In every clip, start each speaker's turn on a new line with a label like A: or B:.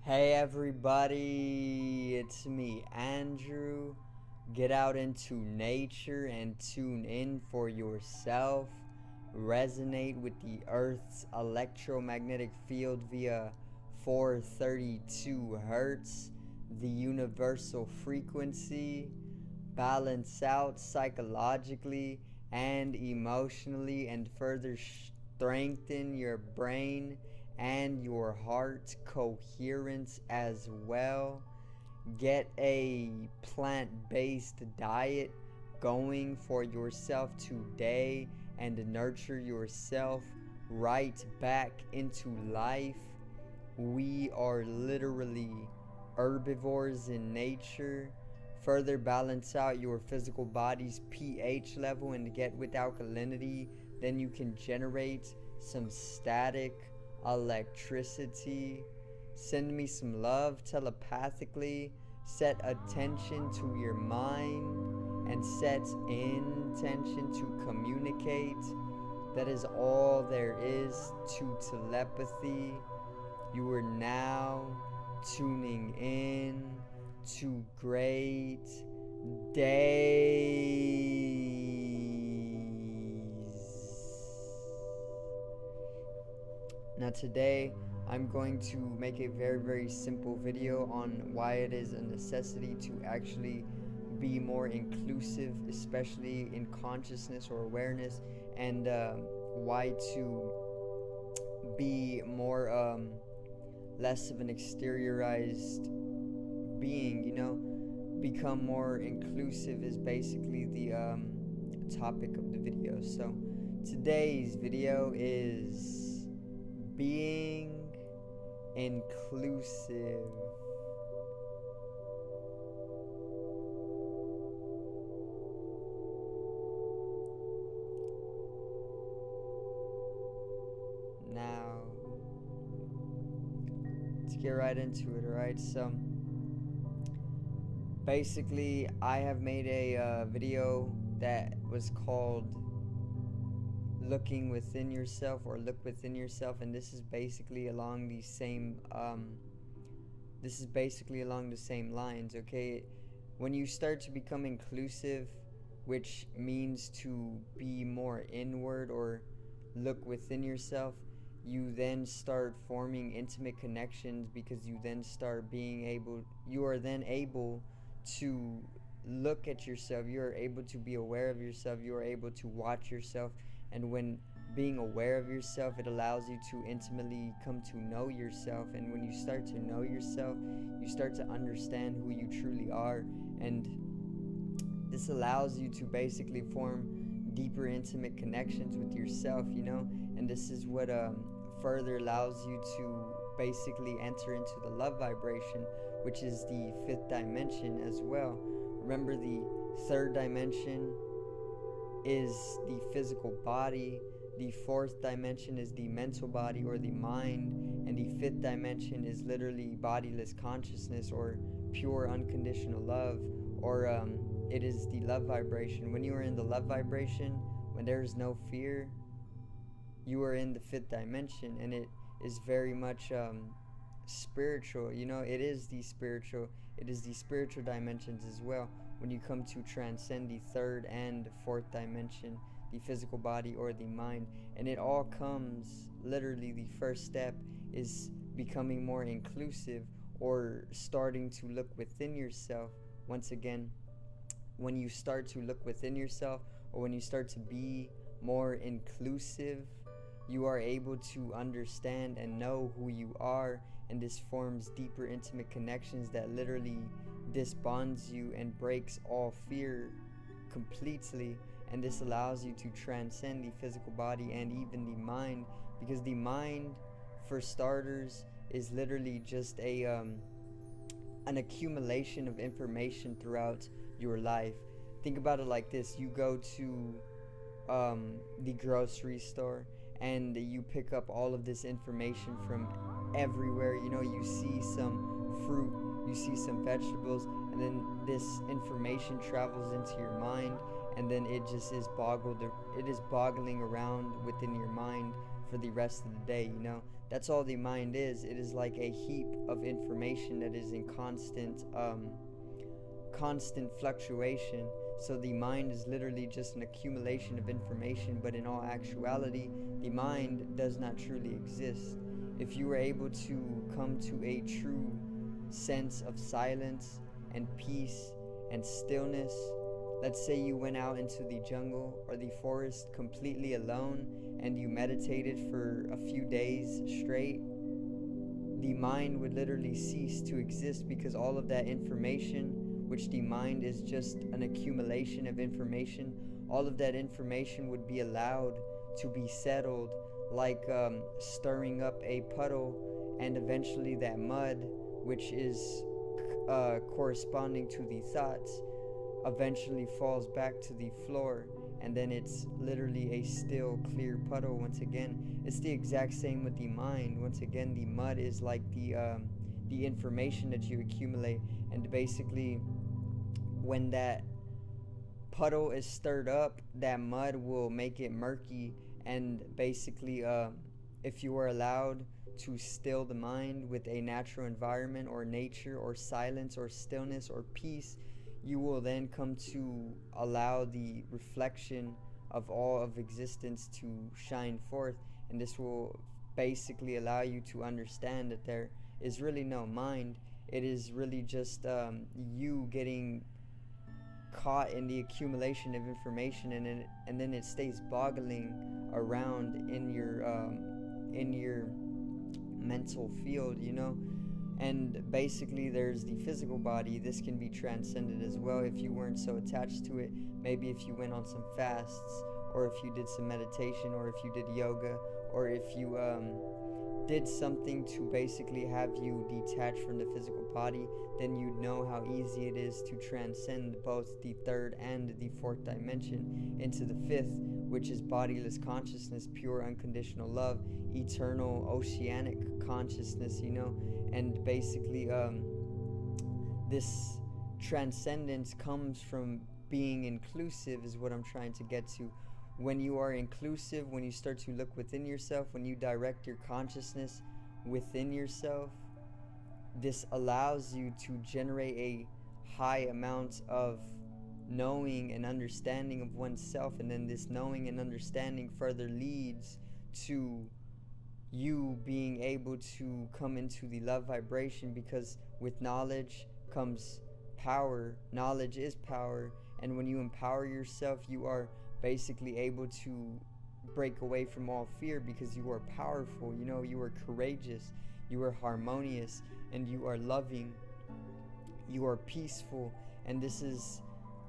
A: Hey everybody, it's me, Andrew. Get out into nature and tune in for yourself. Resonate with the Earth's electromagnetic field via 432 hertz, the universal frequency. Balance out psychologically and emotionally, and further strengthen your brain and your heart coherence as well. Get a plant-based diet going for yourself today and nurture yourself right back into life. We are literally herbivores in nature. Further balance out your physical body's pH level and get with alkalinity. Then you can generate some static electricity. Send me some love telepathically. Set attention to your mind and set intention to communicate. That is all there is to telepathy. You are now tuning in to great days. Now today I'm going to make a very simple video on why it is a necessity to actually be more inclusive, especially in consciousness or awareness, and why to be more less of an exteriorized being, become more inclusive is basically the topic of the video. So today's video is being inclusive. Now, let's get right into it, alright? So, basically, I have made a video that was called Looking Within Yourself, or Look Within Yourself, and this is basically along the same lines, okay? When you start to become inclusive, which means to be more inward or look within yourself, you then start forming intimate connections, because you are then able to look at yourself, you are able to be aware of yourself, you are able to watch yourself. And when being aware of yourself, it allows you to intimately come to know yourself. And when you start to know yourself, you start to understand who you truly are. And this allows you to basically form deeper intimate connections with yourself, and this is what further allows you to basically enter into the love vibration, which is the 5th dimension as well. Remember, the 3rd dimension is the physical body, the 4th dimension is the mental body or the mind, and the 5th dimension is literally bodiless consciousness or pure unconditional love, or it is the love vibration. When you are in the love vibration, when there is no fear, you are in the 5th dimension, and it is very much spiritual. It is the spiritual dimensions as well. When you come to transcend the 3rd and 4th dimension, the physical body or the mind, and it all comes, literally the first step is becoming more inclusive, or starting to look within yourself. Once again, when you start to look within yourself, or when you start to be more inclusive, you are able to understand and know who you are, and this forms deeper intimate connections that literally disbonds you and breaks all fear completely. And this allows you to transcend the physical body and even the mind, because the mind, for starters, is literally just an accumulation of information throughout your life. Think about it like this: you go to the grocery store and you pick up all of this information from everywhere. You see some fruit, you see some vegetables, and then this information travels into your mind, and then it just is boggling around within your mind for the rest of the day, you know. That's all the mind is. It is like a heap of information that is in constant fluctuation. So the mind is literally just an accumulation of information, but in all actuality, the mind does not truly exist. If you were able to come to a true sense of silence and peace and stillness, let's say you went out into the jungle or the forest completely alone and you meditated for a few days straight, the mind would literally cease to exist, because all of that information, which the mind is just an accumulation of information, all of that information would be allowed to be settled, like stirring up a puddle, and eventually that mud, which is corresponding to the thoughts, eventually falls back to the floor, and then it's literally a still, clear puddle once again. It's the exact same with the mind. Once again, the mud is like the information that you accumulate, and basically, when that puddle is stirred up, that mud will make it murky, and basically, if you are allowed to still the mind with a natural environment or nature or silence or stillness or peace, you will then come to allow the reflection of all of existence to shine forth, and this will basically allow you to understand that there is really no mind. It is really just you getting caught in the accumulation of information, and then it stays boggling around in your mental field, you know. And basically, there's the physical body. This can be transcended as well if you weren't so attached to it. Maybe if you went on some fasts, or if you did some meditation, or if you did yoga, or if you did something to basically have you detach from the physical body, then you'd know how easy it is to transcend both the third and the fourth dimension into the fifth, which is bodiless consciousness, pure unconditional love, eternal oceanic consciousness, you know. And basically, this transcendence comes from being inclusive, is what I'm trying to get to. When you are inclusive, when you start to look within yourself, when you direct your consciousness within yourself, this allows you to generate a high amount of knowing and understanding of oneself, and then this knowing and understanding further leads to you being able to come into the love vibration, because with knowledge comes power. Knowledge is power, and when you empower yourself, you are basically able to break away from all fear, because you are powerful, you know. You are courageous, you are harmonious, and you are loving, you are peaceful. And this is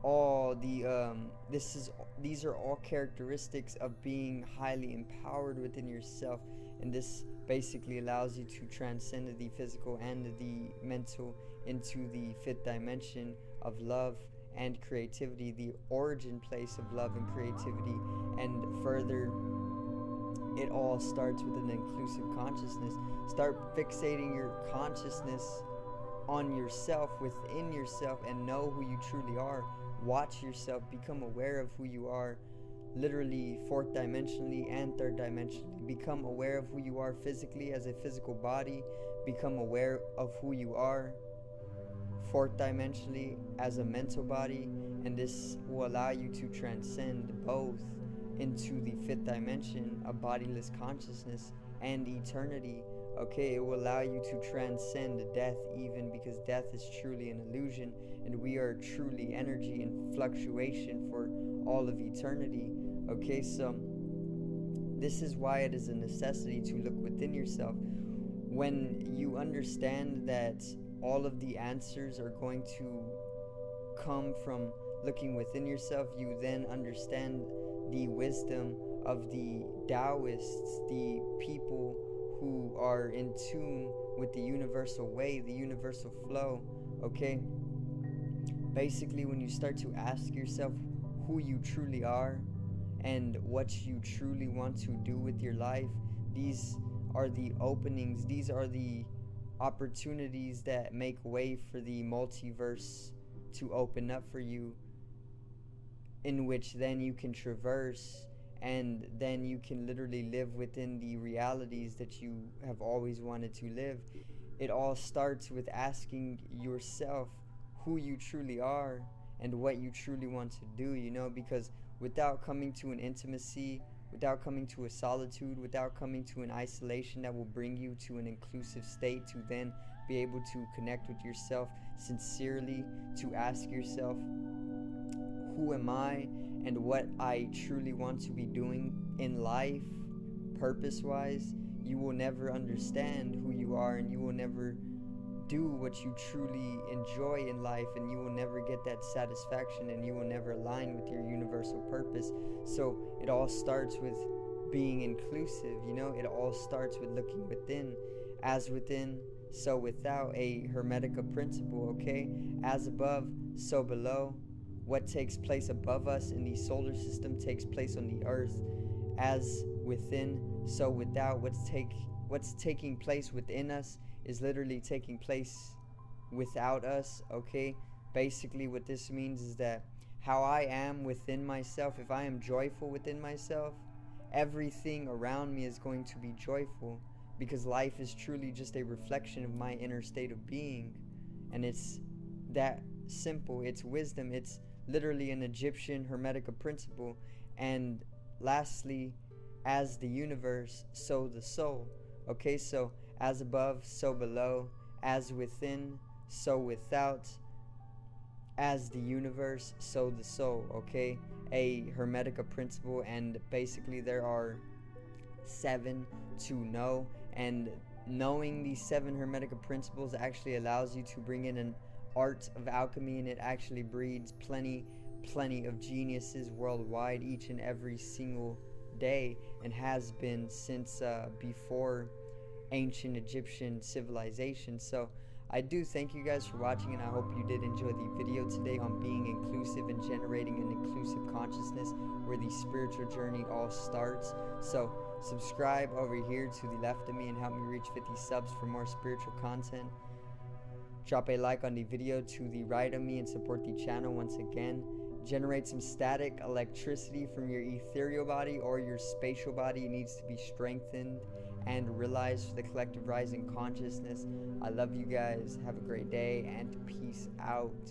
A: all these are all characteristics of being highly empowered within yourself, and this basically allows you to transcend the physical and the mental into the fifth dimension of love and creativity, the origin place of love and creativity. And further, it all starts with an inclusive consciousness. Start fixating your consciousness on yourself, within yourself, and know who you truly are. Watch yourself, become aware of who you are, literally fourth dimensionally and third dimensionally. Become aware of who you are physically as a physical body. Become aware of who you are fourth dimensionally as a mental body, and this will allow you to transcend both into the fifth dimension of bodiless consciousness and eternity. Okay, it will allow you to transcend death, even, because death is truly an illusion, and we are truly energy in fluctuation for all of eternity. Okay, so this is why it is a necessity to look within yourself. When you understand that all of the answers are going to come from looking within yourself, you then understand the wisdom of the Taoists, the people who are in tune with the universal way, the universal flow. Okay, basically, when you start to ask yourself who you truly are and what you truly want to do with your life, these are the openings, these are the opportunities that make way for the multiverse to open up for you, in which then you can traverse and then you can literally live within the realities that you have always wanted to live. It all starts with asking yourself who you truly are and what you truly want to do, because without coming to an intimacy, without coming to a solitude, without coming to an isolation that will bring you to an inclusive state to then be able to connect with yourself sincerely, to ask yourself, who am I and what I truly want to be doing in life, purpose wise, you will never understand who you are, and you will never do what you truly enjoy in life, and you will never get that satisfaction, and you will never align with your universal purpose. So it all starts with being inclusive, it all starts with looking within. As within, so without, a Hermetica principle, okay? As above, so below. What takes place above us in the solar system takes place on the earth. As within, so without. What's taking place within us is literally taking place without us, okay? Basically what this means is that how I am within myself, if I am joyful within myself, everything around me is going to be joyful, because life is truly just a reflection of my inner state of being. And it's that simple. It's wisdom. It's literally an Egyptian Hermetica principle. And lastly, as the universe, so the soul. Okay, so as above, so below. As within, so without. As the universe, so the soul. Okay, a Hermetica principle. And basically there are 7 to know, and knowing these 7 Hermetica principles actually allows you to bring in an art of alchemy, and it actually breeds plenty of geniuses worldwide each and every single day, and has been since before ancient Egyptian civilization. So I do thank you guys for watching, and I hope you did enjoy the video today on being inclusive and generating an inclusive consciousness, where the spiritual journey all starts. So subscribe over here to the left of me and help me reach 50 subs for more spiritual content. Drop a like on the video to the right of me and support the channel once again. Generate some static electricity from your ethereal body or your spatial body. It needs to be strengthened and realized for the collective rising consciousness. I love you guys. Have a great day and peace out.